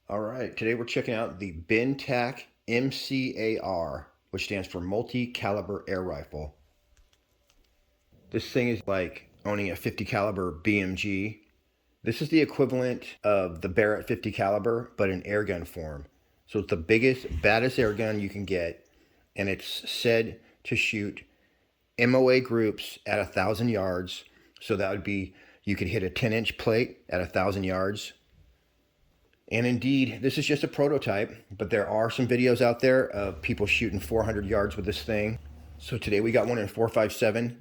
All right, today we're checking out the Bintac MCAR, which stands for Multi-Caliber Air Rifle. This thing is like owning a 50 caliber BMG. This is the equivalent of the Barrett 50 caliber, but in airgun form. So it's the biggest, baddest airgun you can get, and it's said to shoot MOA groups at 1,000 yards. So that would be, you could hit a 10-inch plate at 1,000 yards. And indeed, this is just a prototype, but there are some videos out there of people shooting 400 yards with this thing. So today we got one in 4.57,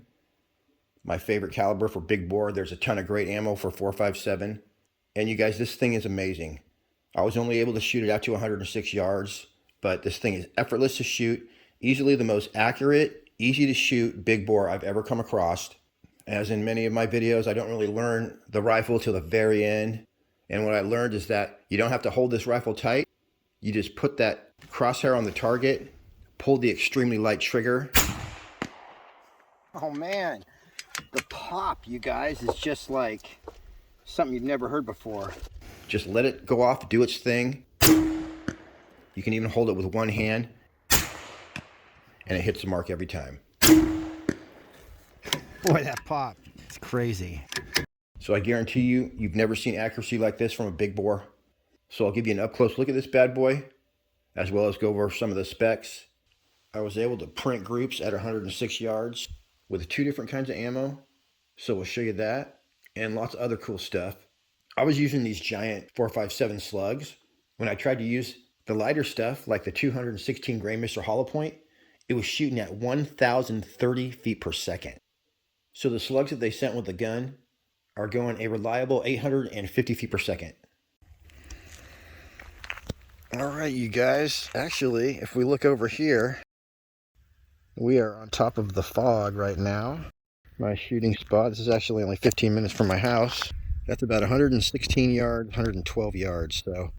my favorite caliber for big bore. There's a ton of great ammo for 4.57. And you guys, this thing is amazing. I was only able to shoot it out to 106 yards, but this thing is effortless to shoot, easily the most accurate, easy to shoot big bore I've ever come across. As in many of my videos, I don't really learn the rifle till the very end. And what I learned is that you don't have to hold this rifle tight. You just put that crosshair on the target, pull the extremely light trigger. Oh man, the pop, you guys, is just like something you've never heard before. Just let it go off, do its thing. You can even hold it with one hand, and it hits the mark every time. Boy, that pop, it's crazy. So I guarantee you, you've never seen accuracy like this from a big bore. So I'll give you an up-close look at this bad boy, as well as go over some of the specs. I was able to print groups at 106 yards with 2 different kinds of ammo. So we'll show you that, and lots of other cool stuff. I was using these giant 4.57 slugs. When I tried to use the lighter stuff, like the 216 grain Mr. Hollow Point, it was shooting at 1,030 feet per second. So the slugs that they sent with the gun are going a reliable 850 feet per second. All right, you guys. Actually, if we look over here, we are on top of the fog right now. My shooting spot, this is actually only 15 minutes from my house. That's about 116 yards, 112 yards. So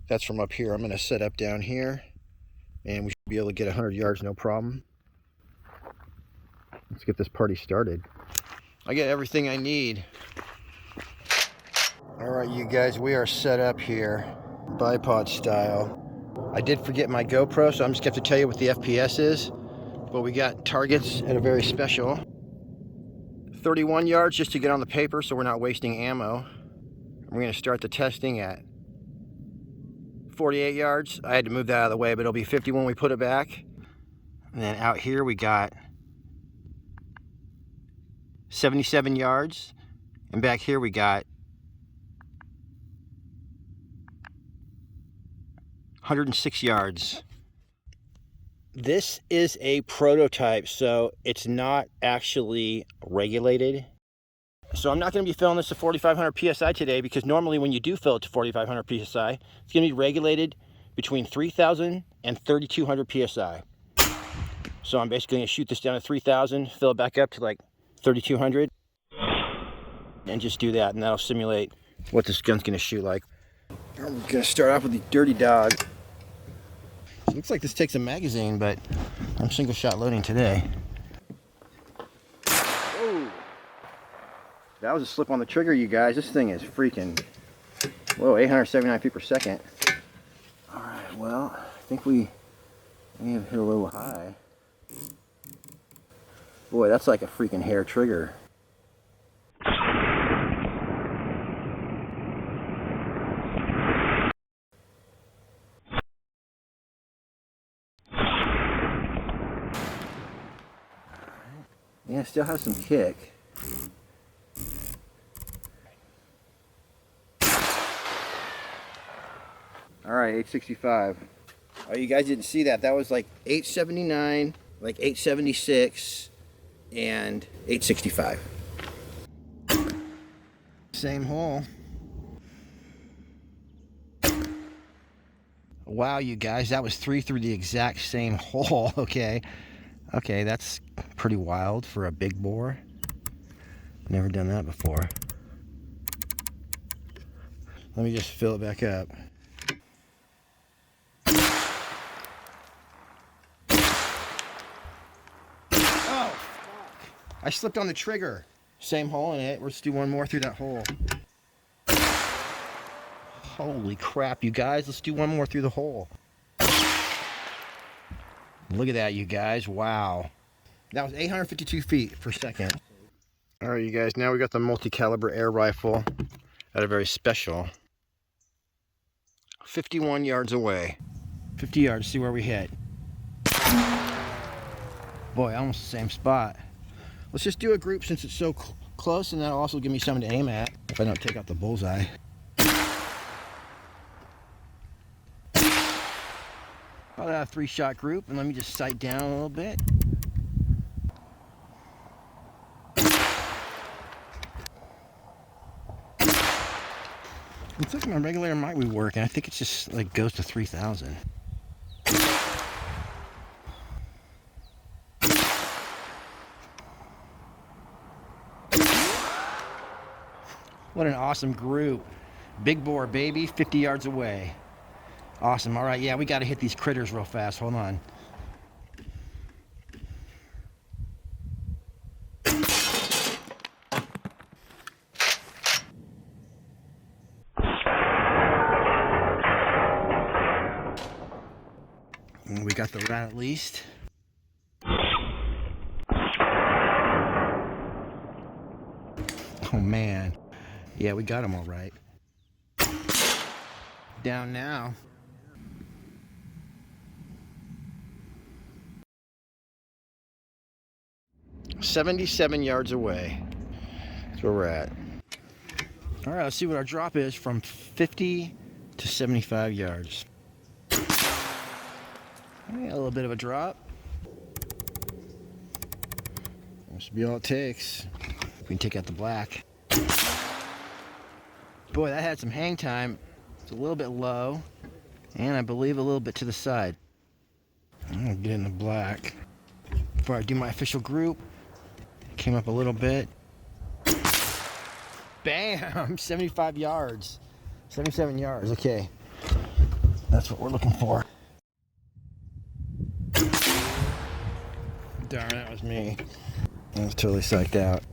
that's from up here. I'm going to set up down here, and we should be able to get 100 yards, no problem. Let's get this party started. I get everything I need. All right, you guys, we are set up here, bipod style. I did forget my GoPro, so I'm just going to have to tell you what the FPS is. But we got targets at a very special 31 yards just to get on the paper, so we're not wasting ammo. We're going to start the testing at 48 yards. I had to move that out of the way, but it'll be 50 when we put it back. And then out here we got 77 yards, and back here we got 106 yards. This is a prototype, so it's not actually regulated. So I'm not going to be filling this to 4,500 PSI today, because normally when you do fill it to 4,500 PSI, it's going to be regulated between 3,000 and 3,200 PSI. So I'm basically going to shoot this down to 3,000, fill it back up to like 3,200, and just do that, and that'll simulate what this gun's going to shoot like. We're going to start off with the Dirty Dog. It looks like this takes a magazine, but I'm single shot loading today. Whoa. That was a slip on the trigger, you guys. This thing is freaking, whoa, 879 feet per second. All right, well, I think we may have hit a little high. Boy, that's like a freaking hair trigger. Yeah, it still has some kick. All right, 865. Oh, you guys didn't see that. That was like 879, like 876, and 865. Same hole. Wow, you guys, that was 3 through the exact same hole. Okay, that's pretty wild for a big bore. Never done that before. Let me just fill it back up. Oh, I slipped on the trigger. Same hole in it. Let's do one more through that hole. Holy crap, you guys. Let's do one more through the hole. Look at that, you guys. Wow. That was 852 feet per second. All right, you guys. Now we got the multi-caliber air rifle at a very special 51 yards away. 50 yards, see where we hit. Boy, almost the same spot. Let's just do a group since it's so close, and that'll also give me something to aim at if I don't take out the bullseye. I'll have a 3-shot group, and let me just sight down a little bit. Looks like my regulator might be working. I think it just like goes to 3,000. What an awesome group. Big bore, baby, 50 yards away. Awesome. All right, yeah, we got to hit these critters real fast. Hold on. We got the rat at least. Oh, man. Yeah, we got him all right. Down now. $77 yards away. That's where we're at. All right, let's see what our drop is from 50 to 75 yards. A little bit of a drop. Must be all it takes. We can take out the black. Boy, that had some hang time. It's a little bit low, and I believe a little bit to the side. I'm gonna get in the black. Before I do my official group, came up a little bit. Bam! 75 yards. 77 yards, okay. That's what we're looking for. Darn, that was me. I was totally psyched out.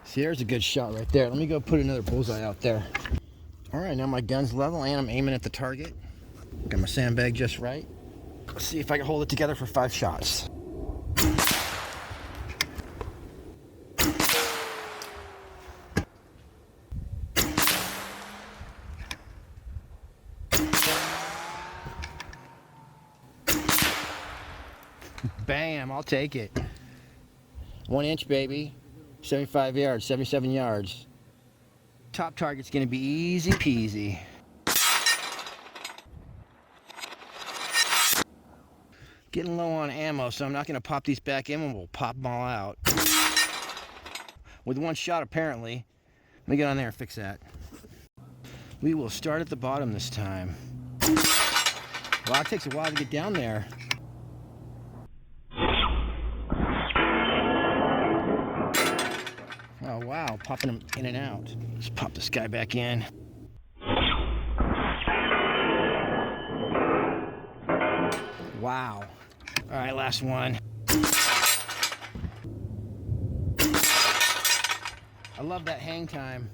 See, there's a good shot right there. Let me go put another bullseye out there. All right, now my gun's level and I'm aiming at the target. Got my sandbag just right. Let's see if I can hold it together for 5 shots. Bam, I'll take it. 1 inch, baby. 75 yards, 77 yards. Top target's gonna be easy peasy. Getting low on ammo, so I'm not gonna pop these back in and we'll pop them all out. With 1 shot, apparently. Let me get on there and fix that. We will start at the bottom this time. Wow, it takes a while to get down there. Oh wow, popping them in and out. Let's pop this guy back in. Wow. All right, last one. I love that hang time.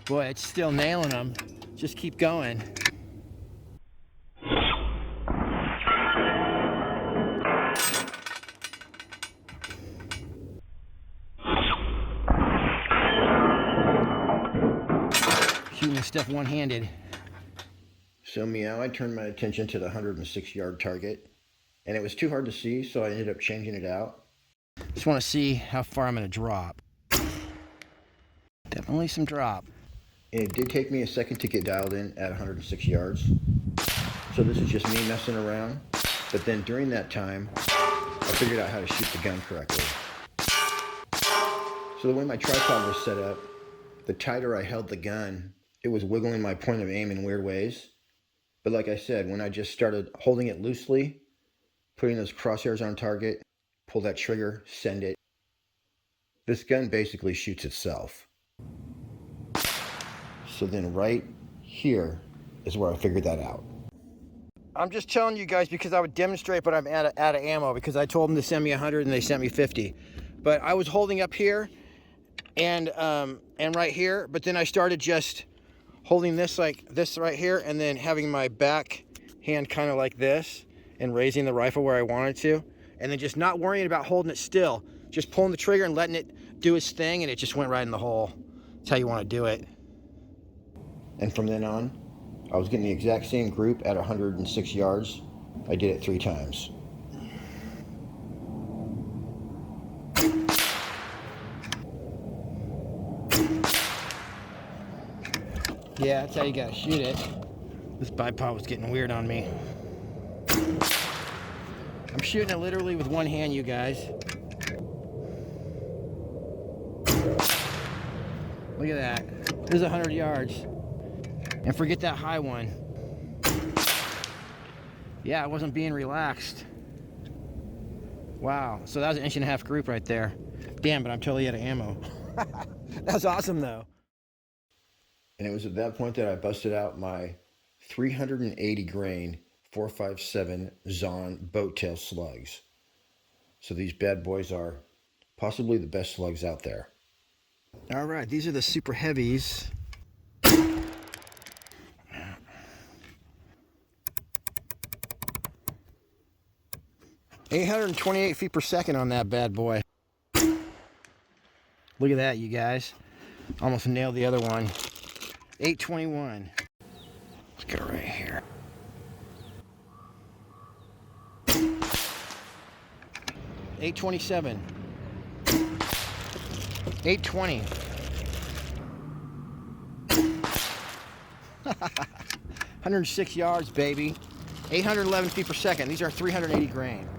Boy, it's still nailing them. Just keep going. Shooting this stuff one-handed. So meow, I turned my attention to the 106-yard target, and it was too hard to see, so I ended up changing it out. Just want to see how far I'm going to drop. Definitely some drop. And it did take me a second to get dialed in at 106 yards. So this is just me messing around. But then during that time, I figured out how to shoot the gun correctly. So the way my tripod was set up, the tighter I held the gun, it was wiggling my point of aim in weird ways. But like I said, when I just started holding it loosely, putting those crosshairs on target, pull that trigger, send it, this gun basically shoots itself. So then right here is where I figured that out. I'm just telling you guys because I would demonstrate, but I'm out of ammo because I told them to send me 100 and they sent me 50. but I was holding up here and right here, but then I started just holding this like this right here, and then having my back hand kind of like this and raising the rifle where I wanted to, and then just not worrying about holding it still, just pulling the trigger and letting it do its thing, and it just went right in the hole. That's how you want to do it. And from then on, I was getting the exact same group at 106 yards. I did it 3 times. Yeah, that's how you gotta shoot it. This bipod was getting weird on me. I'm shooting it literally with one hand, you guys. Look at that. There's 100 yards. And forget that high one. Yeah, I wasn't being relaxed. Wow, so that was an 1.5 inch group right there. Damn, but I'm totally out of ammo. That's awesome though. And it was at that point that I busted out my 380 grain 4.57 ZAN boat tail slugs. So these bad boys are possibly the best slugs out there. All right, these are the super heavies. 828 feet per second on that bad boy. Look at that, you guys. Almost nailed the other one. 821. Let's go right here. 827. 820. 106 yards, baby. 811 feet per second. These are 380 grain.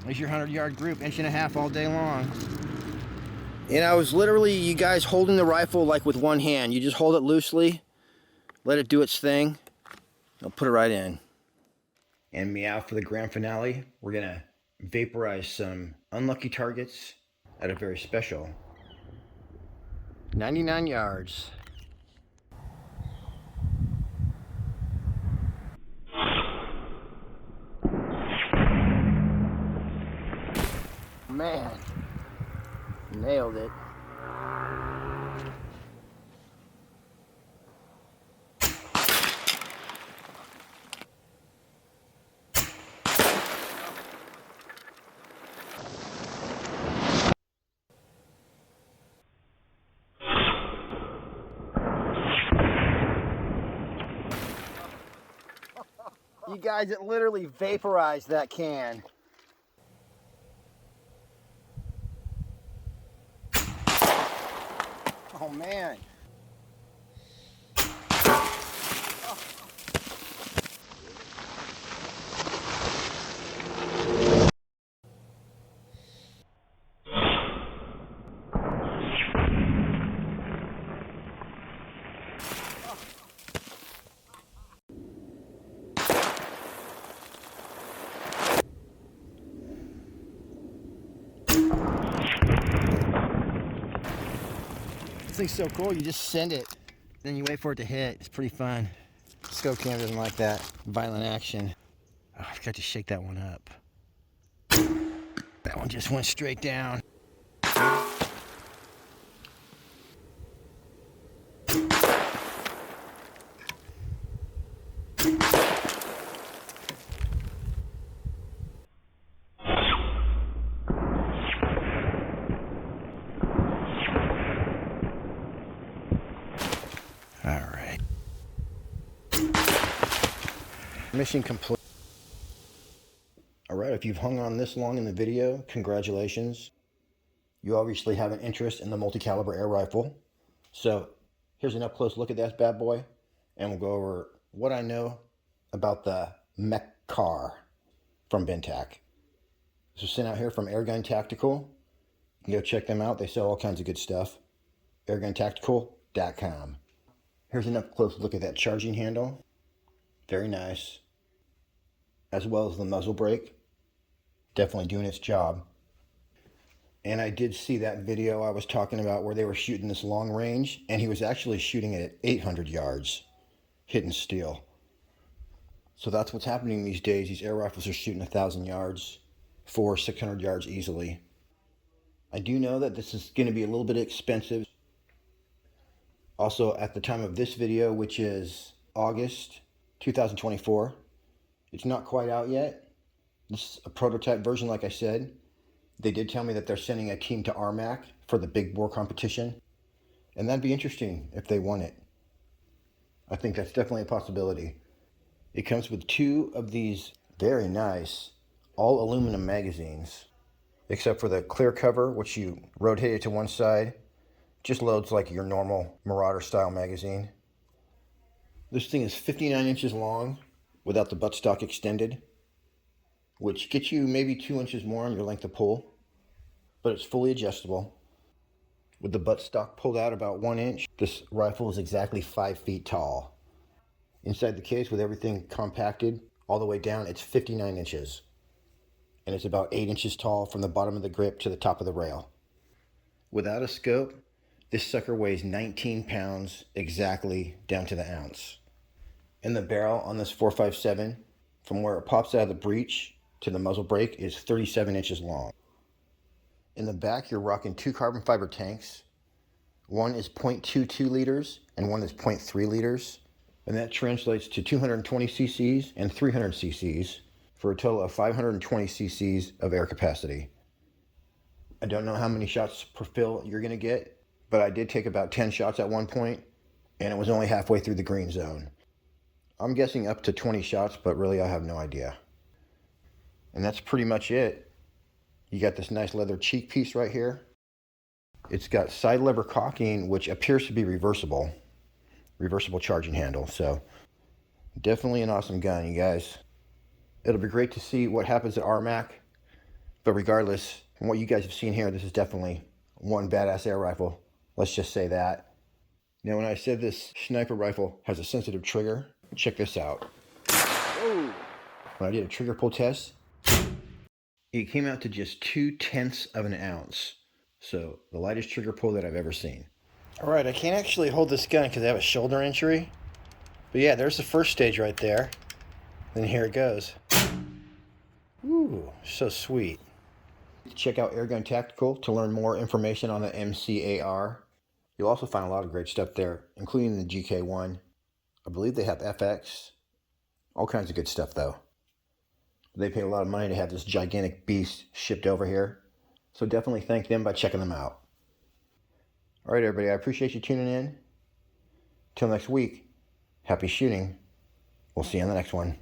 There's your 100-yard group, 1.5 inch all day long. And I was literally, you guys, holding the rifle like with one hand. You just hold it loosely, let it do its thing. I'll put it right in. And meow for the grand finale. We're gonna vaporize some unlucky targets at a very special 99 yards. Man, nailed it. You guys, it literally vaporized that can. Oh man. This thing's so cool, you just send it, then you wait for it to hit. It's pretty fun. Scope cam doesn't like that violent action. Oh, I forgot to shake that one up. That one just went straight down. Mission complete. All right, if you've hung on this long in the video, congratulations. You obviously have an interest in the multi-caliber air rifle. So here's an up-close look at that bad boy, and we'll go over what I know about the MCAR from Bintac. This was sent out here from Airgun Tactical. You can go check them out. They sell all kinds of good stuff. AirgunTactical.com. Here's an up-close look at that charging handle. Very nice. As well as the muzzle brake. Definitely doing its job. And I did see that video I was talking about where they were shooting this long range, and he was actually shooting it at 800 yards. hidden steel. So that's what's happening these days. These air rifles are shooting 1,000 yards, 400-600 yards easily. I do know that this is going to be a little bit expensive. Also, at the time of this video, which is August 2024, it's not quite out yet. This is a prototype version, like I said. They did tell me that they're sending a team to RMAC for the big bore competition. And that'd be interesting if they won it. I think that's definitely a possibility. It comes with 2 of these very nice all aluminum magazines, except for the clear cover, which you rotate it to one side. Just loads like your normal Marauder style magazine. This thing is 59 inches long without the buttstock extended, which gets you maybe 2 inches more on your length of pull, but it's fully adjustable. With the buttstock pulled out about 1 inch, this rifle is exactly 5 feet tall. Inside the case, with everything compacted all the way down, it's 59 inches. And it's about 8 inches tall from the bottom of the grip to the top of the rail. Without a scope, this sucker weighs 19 pounds exactly down to the ounce. And the barrel on this 4.57, from where it pops out of the breech to the muzzle brake, is 37 inches long. In the back, you're rocking 2 carbon fiber tanks. One is 0.22 liters and one is 0.3 liters. And that translates to 220 cc's and 300 cc's for a total of 520 cc's of air capacity. I don't know how many shots per fill you're going to get, but I did take about 10 shots at one point, and it was only halfway through the green zone. I'm guessing up to 20 shots, but really I have no idea. And that's pretty much it. You got this nice leather cheek piece right here. It's got side lever cocking, which appears to be reversible charging handle. So definitely an awesome gun, you guys. It'll be great to see what happens at RMAC, but regardless, from what you guys have seen here, this is definitely one badass air rifle. Let's just say that. Now, when I said this sniper rifle has a sensitive trigger, check this out. Whoa. When I did a trigger pull test, it came out to just 0.2 of an ounce. So the lightest trigger pull that I've ever seen. All right, I can't actually hold this gun because I have a shoulder injury. But yeah, there's the first stage right there. Then here it goes. Ooh, so sweet. Check out Airgun Tactical to learn more information on the MCAR. You'll also find a lot of great stuff there, including the GK1. I believe they have FX. All kinds of good stuff, though. They paid a lot of money to have this gigantic beast shipped over here. So definitely thank them by checking them out. All right, everybody, I appreciate you tuning in. Till next week, happy shooting. We'll see you on the next one.